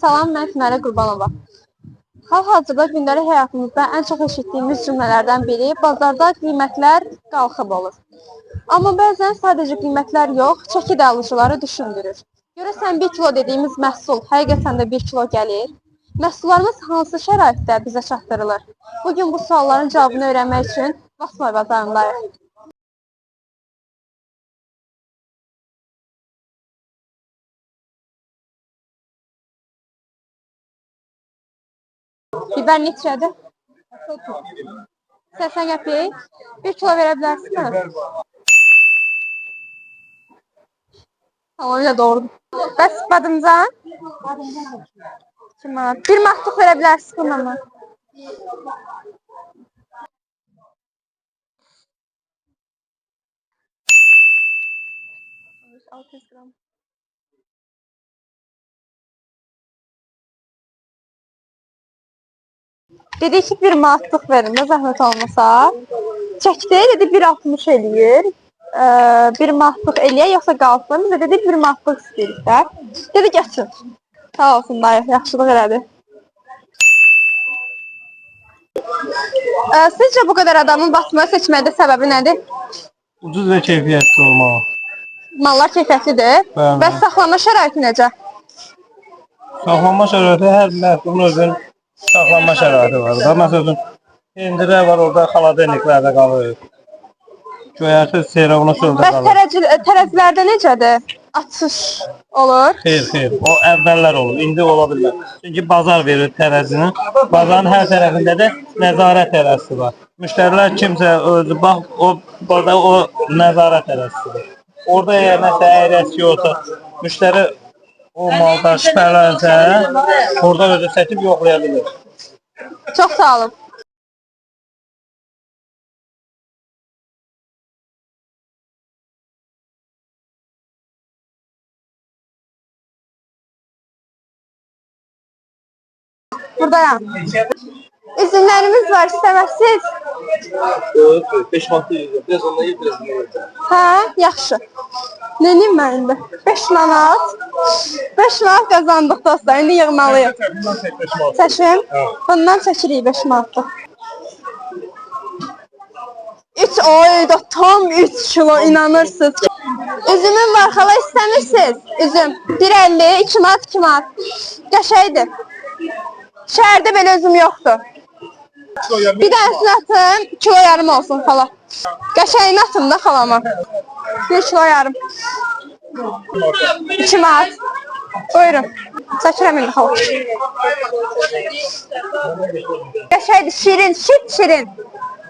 Salam, mən Finale Qurbanova. Hal-hazırda gündəlik həyatımızda ən çox eşitdiyimiz cümlələrdən biri bazarda qiymətlər qalxıb olur. Amma bəzən sadəcə qiymətlər yox, çəki də alıcıları düşündürür. Görəsən 1 kilo dediyimiz məhsul həqiqətən də 1 kilo gəlir? Məhsullarımız hansı şəraitdə bizə çatdırılır? Bugün bu sualların cavabını öyrənmək üçün Vasmoy bazarındayıq. Biber neçədir? 80 qəpik. 1 kilo verə bilərsinizmi? Tamamilə doğrudur. Bəs badımcan? 2 manat. 1 manatlıq verə bilərsiniz bununla. Qram. Dedi ki 1 manatlıq verin də zəhmət olmasa. Çəkdi, dedi 1.60 eləyir. 1 manatlıq eləyə yoxsa qalsın. Bizə dedi 1 manatlıq istəyirik də. Dedi gətir. Sağ olsun dayı, yaxşılıq elədi. Sizcə bu qədər adamın Basmoy seçməkdə səbəbi nədir? Ucuz və keyfiyyətli olmalı. Mallar keyfiyyətlidir. Bəs saxlama şəraiti necə? Saxlanma şəraiti hər məhsulun özünün saxlanma şəraiti var. Məsələn, pendirə var, orada xaladeniklərdə qalır. Göyərsiz serovunu şurada qalır. Bəs tərəzilərdə necədir? Açış olur? Xeyr. O əvvəllər olur. İndi ola bilmir. Çünki bazar verir tərəzini. Bazarın hər tərəfində də nəzarət tərəzisi var. Müştərilər kimsə özü bax, o nəzarət tərəzisidir. Orada əgər nəsə əyrəsi olsa, müştəri o maldan şübhələnsə, orada özü çəkib yoxlaya bilir. Çox sağ olun. Buradayam. Üzümlərimiz var, istəməzsiniz? 5 manat yiyəcəm, biraz ondan ye, biraz ondan yiyəcəm. Hə, yaxşı. Neyim mən indi? 5 manat. 5 manat qazandıq dostlar, indi yığmalıyıq. Çəkim? Bundan çəkirik 5 manatlıq. 3 ayda tam 3 kilo inanırsınız. Üzümüm var, xala istəmirsiniz? Üzüm 1.50, 2 manat, 2 manat. Qəşəydir. Şəhərdə belə üzüm yoxdur. Bir dənəsini atın, kilo yarım olsun xala. Qəşəyini atın da xalama. 1 kilo yarım. 2 manat. Buyurun. Çəkirəm indi xala. Qəşəydir, şirin, şirin.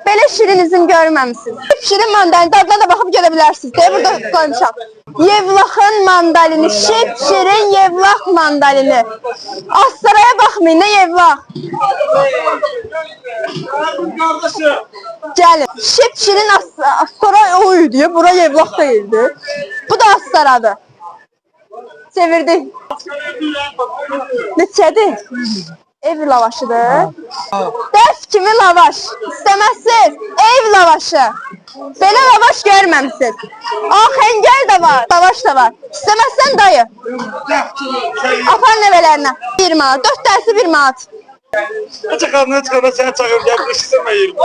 Belə şirin üzüm görməmişsiniz. Şirin mandalini dadına da baxıb görə bilərsiniz deyə burada qoymuşam. Yevlaxın mandalini, şirin Yevlax mandalini. Astaraya baxmayın, nə Yevlax? Gəlin, şirin Astara o idi, bura Yevlax deyildi. Bu da Astaradır. Çevirdik. Neçədir? Ev lavaşıdır. Dəf kimi lavaş. İstəməzsiniz. Ev lavaşı. Belə lavaş görməmişsiniz. Xəngəl də var. Lavaş da var. İstəməzsən dayı. Apar nəvələrinə. 1 manat. 4 dərsi 1 manat. Çıxarına səni çağır, gəlmişsən mən yerim.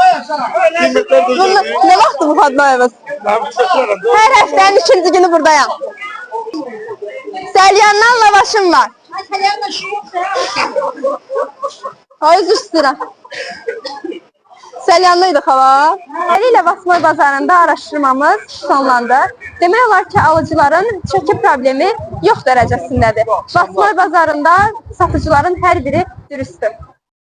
Qiymətlər də gəlir. Nə vaxtdır bu Fatmayevuz? Hər həftənin 2-ci günü buradayam. Səlyandan lavaşım var. Ay üzr istəyirəm. Səlyanlıydı xala. Beləliklə Vasmoy bazarında araşdırmamız sonlandı. Demək olar ki, alıcıların çəki problemi yox dərəcəsindədir. Vasmoy bazarında satıcıların hər biri dürüsttür.